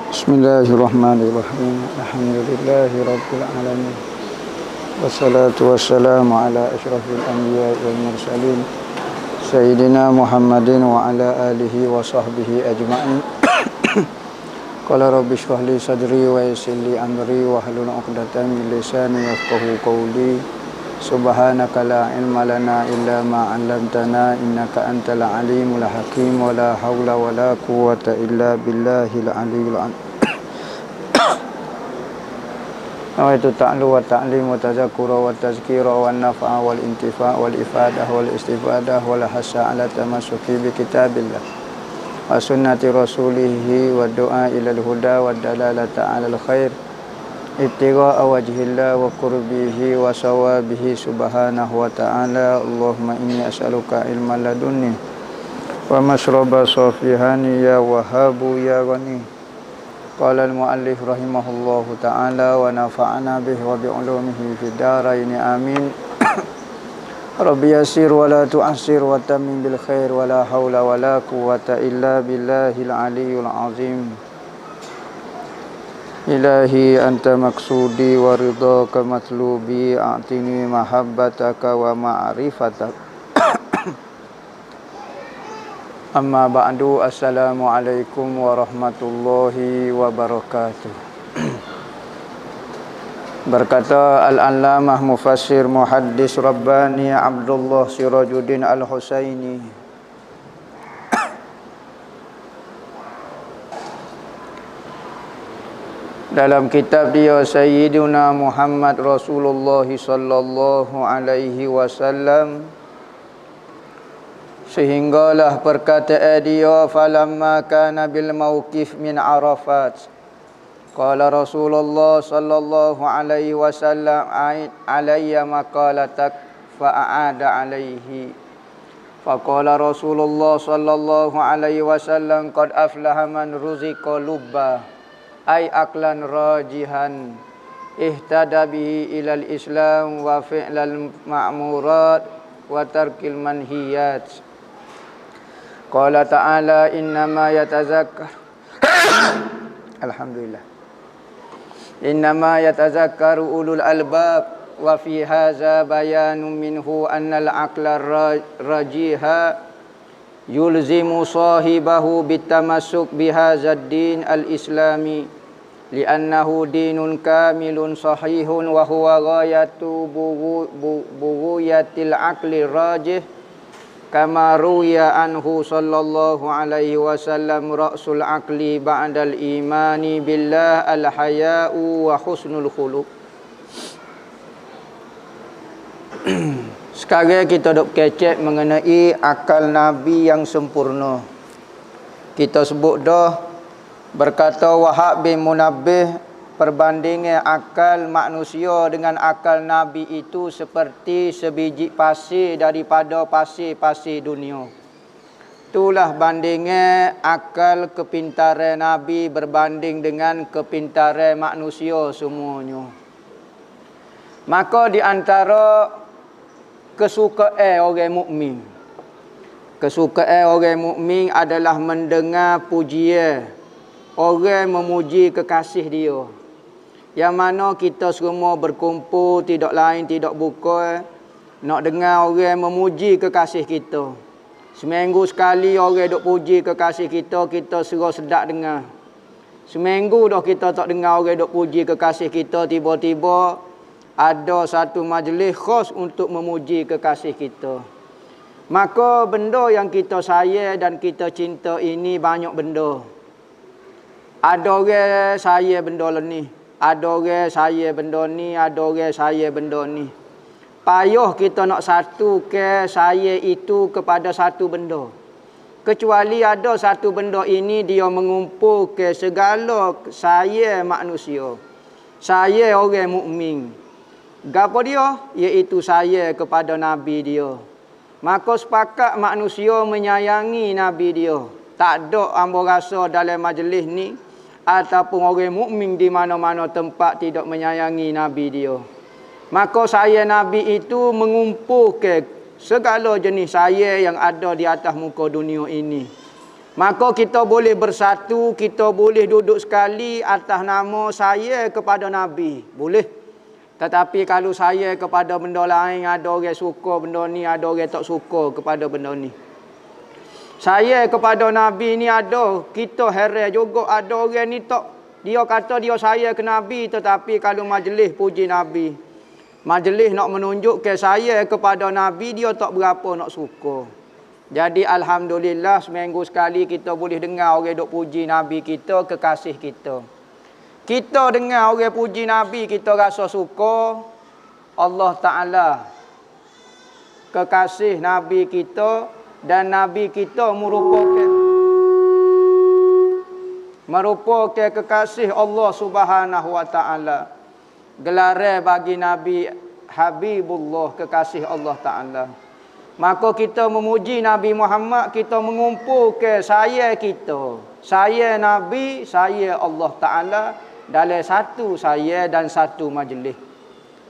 Bismillahirrahmanirrahim. Alhamdulillahirabbil alamin. Wassalatu wassalamu ala asyrafil anbiya'i wal mursalin sayyidina Muhammadin wa ala alihi wa sahbihi ajma'in. Qala rabbi shrah li sadri wa yassir li amri wa hlul 'uqdatam min lisani yafqahu qawli. Subhanaka la ilma lana illa ma 'allamtana innaka antal alimul hakim wa la haula wa la quwwata illa billahil aliyyil 'azim. Nawaitu ta'lu wa ta'lim wa tazakura wa tazkira wa nafa'a wal intifa' wal ifadah wal istifadah wal hasa ala tamassuki bi kitabillah wa sunnati rasulihi wa du'a ilal huda wa dalalata alal khair ibtigha'a wajhillah wa qurbihi wa sawabihi subhanahu wa ta'ala. Allahumma inni as'aluka ilman ladunni wa mashraba safihani ya wahabu ya ghani. Qala al-muallif rahimahullahu ta'ala wa nafa'ana bihi wa bi'ulumihi fid dharain amin. Rabbi yassir wa la tu'assir wa tamim bil khair wa la haula wa la quwwata illa billahil aliyyil azim. Ilahi anta maksudi wa ridhaka matlubi a'tini mahabbataka wa ma'rifataka. Amma ba'du, assalamualaikum warahmatullahi wabarakatuh. Berkata Al-Allamah Mufassir Muhaddis Rabbani Abdullah Sirajuddin Al-Husaini, dalam kitab dia Sayyiduna Muhammad Rasulullah sallallahu alaihi wasallam, sehinggalah perkataan dia, falamma kana bil mauqif min Arafat qala Rasulullah sallallahu alaihi wasallam a'id alayya maqalatak fa'ada alaihi faqala Rasulullah sallallahu alaihi wasallam qad aflaha man ruziqa lubba ay aklan rajihan ihtada bihi ilal islam wa fi'lal ma'murat wa tarkil manhiyat. Qala ta'ala innama yatazakkar alhamdulillah innama yatazakkaru ulul albab wa fi hadza bayanun minhu annal aqla rajiha yulzimu sahibahu bitamassuk bihadzal din al-islami li'annahu dinun kamilun sahihun wa huwa ghayatu bughuyatil aqli rajih kama ruya anhu sallallahu alaihi wasallam ra'sul aqli ba'dal imani billah al-haya'u wa husnul khuluq. Sekarang kita dok kecek mengenai akal Nabi yang sempurna. Kita sebut dah, berkata Wahab bin Munabbih, perbandingan akal manusia dengan akal Nabi itu seperti sebiji pasir daripada pasir-pasir dunia. Itulah bandingnya akal kepintaran Nabi berbanding dengan kepintaran manusia semuanya. Maka di antara kesukaan orang mukmin, kesukaan orang mukmin adalah mendengar pujian orang memuji kekasih dia. Yang mana kita semua berkumpul, tidak lain tidak bukan nak dengar orang memuji kekasih kita. Seminggu sekali orang duk puji kekasih kita, kita serah sedap dengar. Seminggu dah kita tak dengar orang duk puji kekasih kita, tiba-tiba ada satu majlis khas untuk memuji kekasih kita. Maka benda yang kita sayang dan kita cinta ini banyak benda. Ada orang sayang benda ni, ada orang sayang benda ni, ada orang sayang benda ni. Payah kita nak satu ke sayang itu kepada satu benda. Kecuali ada satu benda ini dia mengumpul ke segala sayang manusia. Sayang orang mukmin. Gapo dia? Iaitu sayang kepada Nabi dia. Maka sepakat manusia menyayangi Nabi dia. Tak ada ambo rasa dalam majlis ni ataupun orang mukmin di mana-mana tempat tidak menyayangi Nabi dia. Maka sayang Nabi itu mengumpulkan segala jenis saya yang ada di atas muka dunia ini. Maka kita boleh bersatu, kita boleh duduk sekali atas nama saya kepada Nabi. Boleh. Tetapi kalau saya kepada benda lain, ada orang suka benda ni, ada orang tak suka kepada benda ni. Saya kepada Nabi ni ada, kita heran juga ada orang ni tak, dia kata dia saya ke Nabi, tetapi kalau majlis puji Nabi, majlis nak menunjuk ke saya kepada Nabi, dia tak berapa nak suka. Jadi alhamdulillah seminggu sekali kita boleh dengar orang duk puji Nabi kita, kekasih kita. Kita dengar orang puji Nabi, kita rasa suka. Allah Ta'ala kekasih Nabi kita, dan Nabi kita merupakan kekasih Allah Subhanahu wa Ta'ala. Gelar bagi Nabi Habibullah, kekasih Allah Ta'ala. Maka kita memuji Nabi Muhammad, kita mengumpulkan saya kita, saya Nabi, saya Allah Ta'ala dalam satu saya dan satu majlis.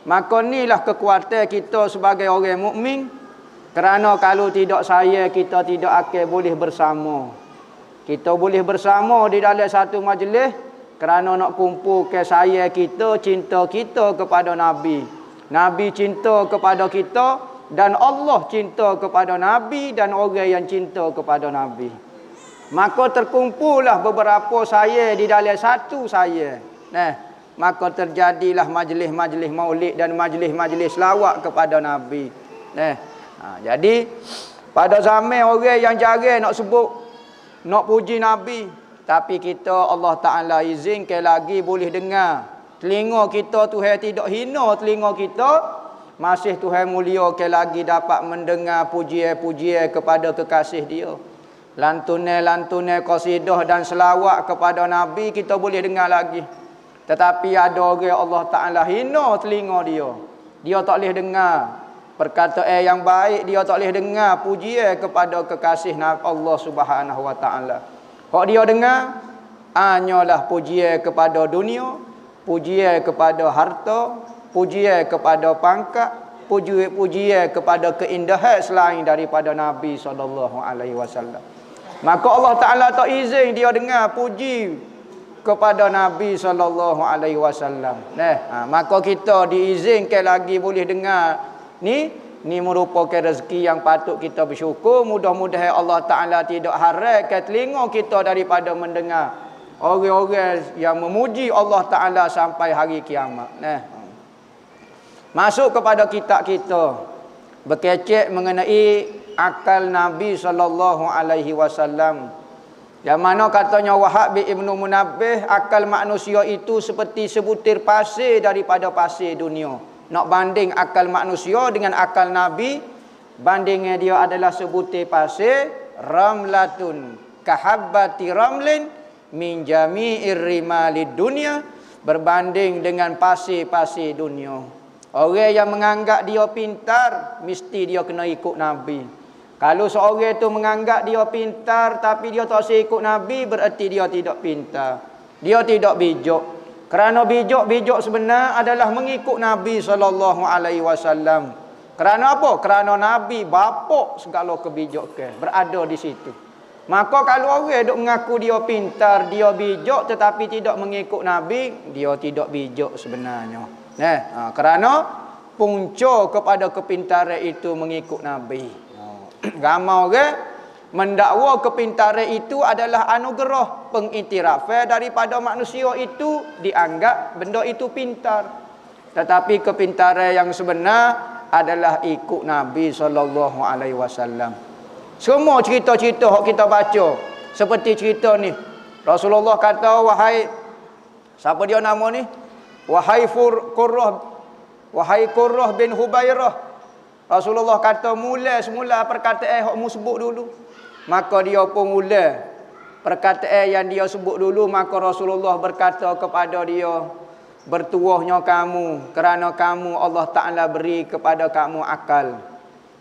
Maka inilah kekuatan kita sebagai orang mukmin. Kerana kalau tidak saya, kita tidak akan boleh bersama. Kita boleh bersama di dalam satu majlis kerana nak kumpulkan saya kita, cinta kita kepada Nabi. Nabi cinta kepada kita, dan Allah cinta kepada Nabi, dan orang yang cinta kepada Nabi. Maka terkumpullah beberapa saya di dalam satu saya. Maka terjadilah majlis-majlis maulid dan majlis-majlis selawat kepada Nabi. Jadi pada zaman orang yang jarang nak sebut, nak puji Nabi, tapi kita Allah Ta'ala izinkan lagi boleh dengar. Telinga kita Tuhan tidak hina telinga kita, masih Tuhan muliakan lagi dapat mendengar pujian-pujian kepada kekasih dia. Lantunan-lantunan qasidah dan selawat kepada Nabi kita boleh dengar lagi. Tetapi ada orang Allah Ta'ala hina telinga dia. Dia tak boleh dengar perkataan yang baik, dia tak boleh dengar pujian kepada kekasih Allah Subhanahu wa Ta'ala. Hak dia dengar hanyalah pujian kepada dunia, pujian kepada harta, pujian kepada pangkat, pujian kepada keindahan selain daripada Nabi SAW. Maka Allah Ta'ala tak izin dia dengar puji kepada Nabi SAW. Maka kita diizinkan lagi boleh dengar. Ni merupakan rezeki yang patut kita bersyukur. Mudah-mudahan Allah Ta'ala tidak haramkan telinga kita daripada mendengar orang-orang yang memuji Allah Ta'ala sampai hari kiamat. Masuk kepada kitab kita, berkecek mengenai akal Nabi SAW. Yang mana katanya Wahab bin Ibnu Munabbih, akal manusia itu seperti sebutir pasir daripada pasir dunia. Nak banding akal manusia dengan akal Nabi, bandingnya dia adalah sebutir pasir, ramlatun kahabbati ramlin min jami'ir rimalid dunya, berbanding dengan pasir-pasir dunia. Orang yang menganggap dia pintar, mesti dia kena ikut Nabi. Kalau seorang itu menganggap dia pintar tapi dia tak ikut Nabi, berarti dia tidak pintar, dia tidak bijak. Kerana bijak sebenar adalah mengikut Nabi SAW. Kerana apa? Kerana Nabi bapa segala kebijakan berada di situ. Maka kalau orang duk mengaku dia pintar, dia bijak tetapi tidak mengikut Nabi, dia tidak bijak sebenarnya. Kerana punca kepada kepintaran itu mengikut Nabi. Ramai orang mendakwa kepintaran itu adalah anugerah, pengiktirafan daripada manusia itu, dianggap benda itu pintar. Tetapi kepintaran yang sebenar adalah ikut Nabi SAW. Semua cerita-cerita yang kita baca, seperti cerita ni, Rasulullah kata, wahai, siapa dia nama ni? Wahai Qurrah bin Hubairah. Rasulullah kata, semula perkataan yang mu sebut dulu. Maka dia pun mula perkataan yang dia sebut dulu. Maka Rasulullah berkata kepada dia, bertuahnya kamu, kerana kamu Allah Ta'ala beri kepada kamu akal.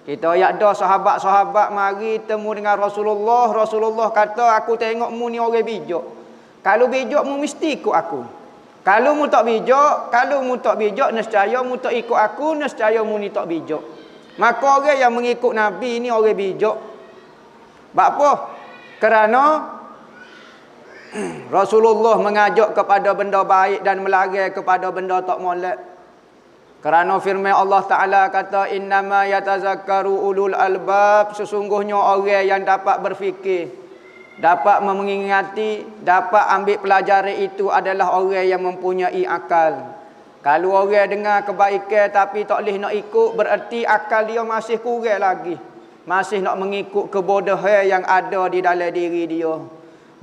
Kita ada sahabat-sahabat mari temu dengan Rasulullah. Rasulullah kata, aku tengok mu ni orang bijak. Kalau bijak mu mesti ikut aku. Kalau mu tak bijak, nescaya mu tak ikut aku, nescaya mu ni tak bijak. Maka orang yang mengikut Nabi ni orang bijak. Sebab apa? Kerana Rasulullah mengajak kepada benda baik dan melarang kepada benda tak molek. Kerana firman Allah Ta'ala kata, innama yatazakkaru ulul albab, sesungguhnya orang yang dapat berfikir, dapat mengingati, dapat ambil pelajaran itu adalah orang yang mempunyai akal. Kalau orang dengar kebaikan tapi tak boleh nak ikut, berarti akal dia masih kurang lagi. Masih nak mengikut kebodohan yang ada di dalam diri dia.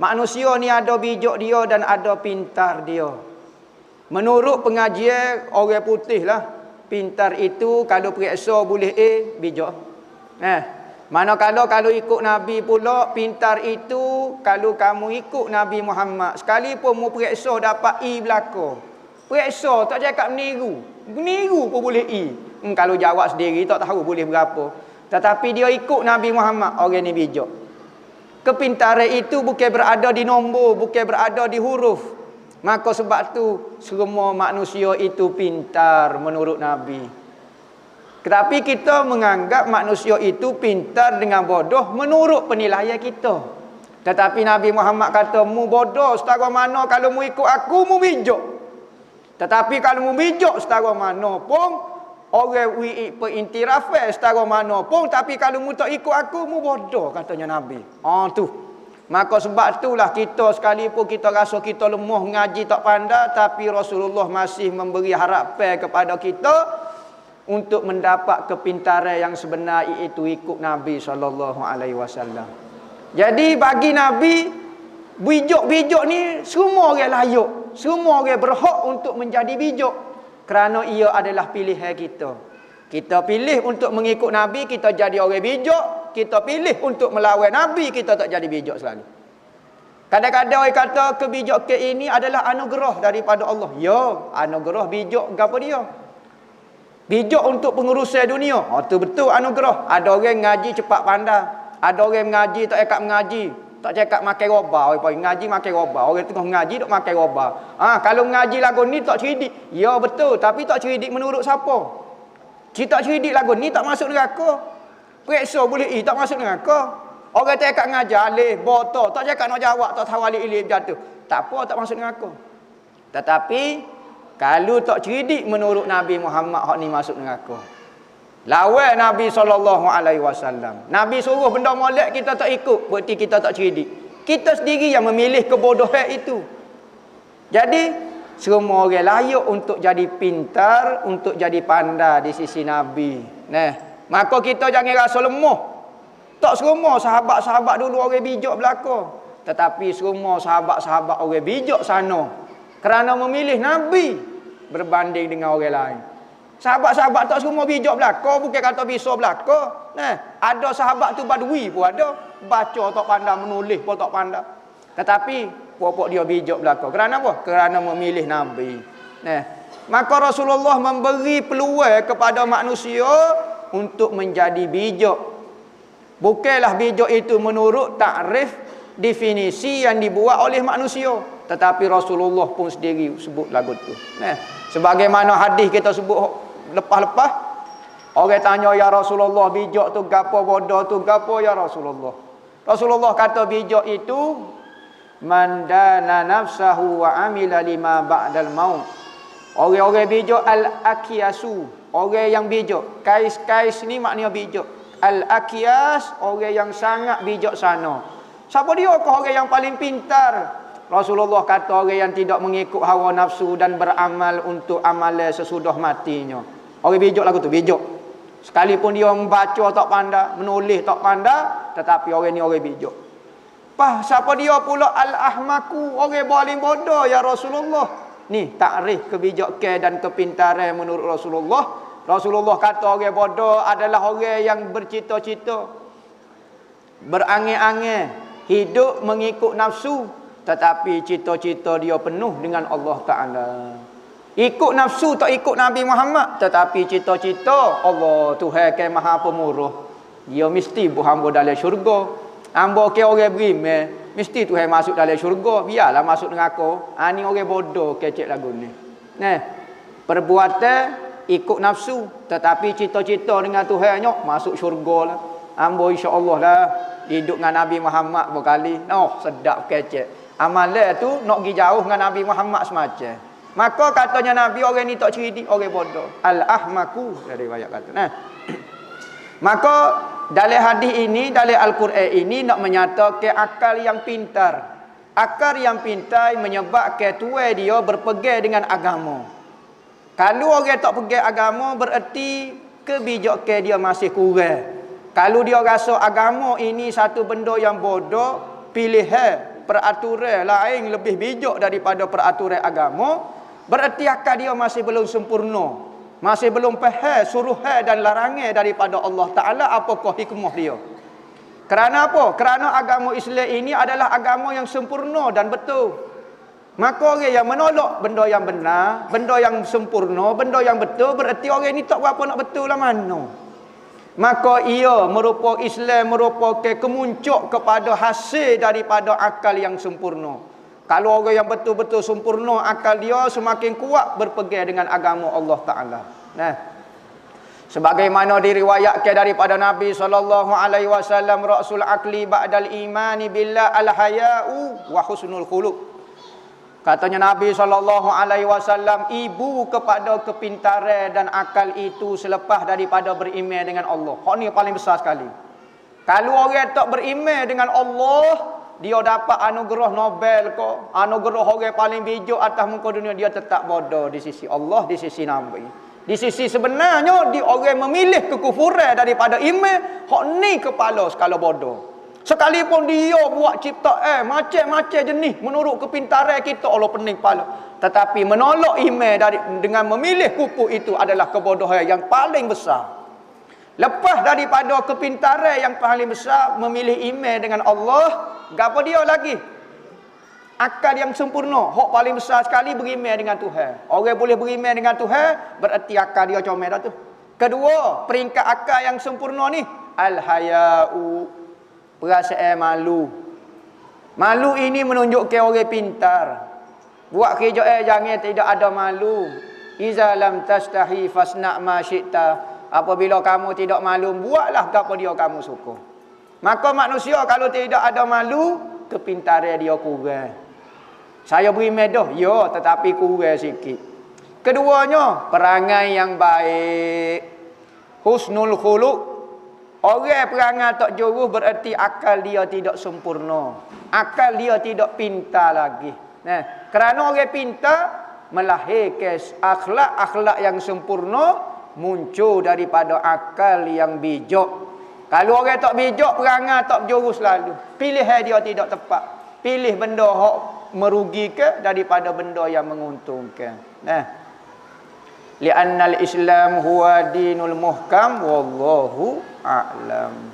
Manusia ni ada bijak dia dan ada pintar dia. Menurut pengajian orang putih lah, pintar itu kalau periksa boleh bijak. Manakala kalau ikut Nabi pula, pintar itu kalau kamu ikut Nabi Muhammad, sekalipun mu periksa dapat belaka. Periksa tak cakap meniru. Meniru pun boleh kalau jawab sendiri tak tahu boleh berapa. Tetapi dia ikut Nabi Muhammad, orang ni bijak. Kepintaran itu bukan berada di nombor, bukan berada di huruf. Maka sebab tu semua manusia itu pintar menurut Nabi. Tetapi kita menganggap manusia itu pintar dengan bodoh menurut penilaian kita. Tetapi Nabi Muhammad kata, mu bodoh setara mana kalau mu ikut aku, mu bijak. Tetapi kalau mu bijak setara mana pun, orang perintiraf setara mana pun, tapi kalau mu tak ikut aku, mu bodoh, katanya Nabi. Tu. Maka sebab itulah kita sekalipun kita rasa kita lemah ngaji tak pandai, tapi Rasulullah masih memberi harapan kepada kita untuk mendapat kepintaran yang sebenar, iaitu ikut Nabi SAW. Jadi bagi Nabi, bijak-bijak ni semua orang layak, semua orang berhak untuk menjadi bijak, kerana ia adalah pilihan kita. Kita pilih untuk mengikut Nabi, kita jadi orang bijak. Kita pilih untuk melawan Nabi, kita tak jadi bijak selalu. Kadang-kadang orang kata kebijakan ini adalah anugerah daripada Allah. Ya, anugerah bijak apa dia? Bijak untuk pengurusan dunia. Itu betul anugerah. Ada orang ngaji cepat pandai. Ada orang ngaji tak cakap mengaji. Tak cakap makan roba. Orang ngaji makan roba. Orang tengah ngaji tak makan roba. Kalau ngaji lagu ni tak cerdik. Ya betul, tapi tak cerdik menurut siapa? Kita cerdik lagu ni tak masuk neraka. Periksa boleh tak masuk neraka. Orang tak cakap ngajar alih, botol, tak cakap nak jawab, tak tahu alih-alih jatuh. Tak apa, tak masuk neraka. Tetapi kalau tak cerdik menurut Nabi Muhammad, hak ni masuk neraka. Lawan Nabi SAW. Nabi suruh benda molek kita tak ikut, berarti kita tak cerdik. Kita sendiri yang memilih kebodohan itu. Jadi semua orang layak untuk jadi pintar, untuk jadi pandai di sisi Nabi. Maka kita jangan rasa lemah. Tak semua sahabat-sahabat dulu orang bijak belaka. Tetapi semua sahabat-sahabat orang bijak sana. Kerana memilih Nabi berbanding dengan orang lain. Sahabat-sahabat tak semua bijak belaka. Bukan kata bisa belaka. Ada sahabat tu badui pun ada. Baca tak pandai, menulis pun tak pandai. Tetapi pokok dia bijak belaka. Kerana apa? Kerana memilih Nabi. Maka Rasulullah memberi peluang kepada manusia untuk menjadi bijak. Bukanlah bijak itu menurut takrif definisi yang dibuat oleh manusia, tetapi Rasulullah pun sendiri sebut lagu tu. Sebagaimana hadis kita sebut lepas-lepas, orang tanya, ya Rasulullah, bijak tu gapo, bodoh tu gapo ya Rasulullah? Rasulullah kata bijak itu man dana nafsahu wa amila lima ba'dal maut. Orang-orang bijak al-akiyasu, orang yang bijak. Kais-kais ni maknanya bijak. Al-akiyas, orang yang sangat bijaksana. Siapa dia kau orang yang paling pintar? Rasulullah kata orang yang tidak mengikut hawa nafsu dan beramal untuk amalan sesudah matinya. Orang bijak lagu tu, bijak. Sekalipun dia membaca tak pandai, menulis tak pandai, tetapi orang ni orang bijak. Siapa dia pula al-ahmaku, orang paling bodoh ya Rasulullah. Ni takrif kebijakan dan kepintaran menurut Rasulullah. Rasulullah kata orang bodoh adalah orang yang bercita-cita, berangan-angan, hidup mengikut nafsu, tetapi cita-cita dia penuh dengan Allah Ta'ala. Ikut nafsu tak ikut Nabi Muhammad, tetapi cita-cita Allah Tuhan yang Maha Pemurah. Dia mesti berhamba dalam syurga. Hamba ke orang beriman, mesti Tuhan masuk dalam syurga. Biarlah masuk neraka. Ni orang bodoh kecek lagu ni. Perbuatan ikut nafsu, tetapi cita-cita dengan Tuhannya masuk syurga lah. Ambo insya-Allah lah hidup dengan Nabi Muhammad berkali. Sedap kecek. Amalan tu nak pergi jauh dengan Nabi Muhammad semacam. Maka katanya Nabi, orang ni tak cerdik, orang bodoh. Al-ahmaku dari riwayat kata. Nah. Maka dalam hadis ini, dalam Al-Quran ini nak menyatakan akal yang pintar. Akal yang pintar menyebabkan tuai dia berpegang dengan agama. Kalau orang tak pegang agama, bererti kebijakan dia masih kurang. Kalau dia rasa agama ini satu benda yang bodoh, pilihan peraturan lain lebih bijak daripada peraturan agama, bererti akal dia masih belum sempurna. Masih belum faham suruhan dan larangan daripada Allah Ta'ala apakah hikmah dia. Kerana apa? Kerana agama Islam ini adalah agama yang sempurna dan betul. Maka orang yang menolak benda yang benar, benda yang sempurna, benda yang betul, bererti orang ini tak berapa nak betul lah mana. Maka ia merupakan Islam, merupakan kemuncak kepada hasil daripada akal yang sempurna. Kalau orang yang betul-betul sempurna akal dia, semakin kuat berpegang dengan agama Allah Ta'ala. Nah, sebagaimana diriwayatkan daripada Nabi SAW, Rasul akli ba'dal imani billah al-haya'u wa husnul khuluq. Katanya Nabi SAW, ibu kepada kepintaran dan akal itu selepas daripada beriman dengan Allah. Hak ni paling besar sekali. Kalau orang tak beriman dengan Allah, dia dapat anugerah Nobel ke, anugerah orang paling bijak atas muka dunia, dia tetap bodoh di sisi Allah, di sisi Nabi. Di sisi sebenarnya, dia orang memilih kekufuran daripada iman, hak ni kepala skala bodoh. Sekalipun dia buat ciptaan macam-macam jenis menurut kepintaran kita, Allah pening kepala. Tetapi menolak iman dengan memilih kupu itu adalah kebodohan yang paling besar. Lepas daripada kepintaran yang paling besar, memilih iman dengan Allah, gapo dia lagi? Akal yang sempurna. Hak paling besar sekali beriman dengan Tuhan. Orang boleh beriman dengan Tuhan, berarti akal dia comel dah tu. Kedua, peringkat akal yang sempurna ni, al-haya'u, perasaan malu. Malu ini menunjukkan orang pintar. Buat kerja jangan tidak ada malu. Iza lam tastahi fasna' ma syi'ta. Apabila kamu tidak malu, buatlah apa dia kamu suka. Maka manusia kalau tidak ada malu, kepintaran dia kurang. Saya beri medah, ya, tetapi kurang sikit. Keduanya, perangai yang baik. Husnul khuluq. Orang perangai tak jurus bererti akal dia tidak sempurna. Akal dia tidak pintar lagi. Nah, kerana orang pintar melahirkan akhlak-akhlak yang sempurna, muncul daripada akal yang bijak. Kalau orang tak bijak, perangai tak berjurus selalu. Pilihan dia tidak tepat. Pilih benda yang merugikan daripada benda yang menguntungkan. Li'annal Islam huwa dinul muhkam wallahu a'lam.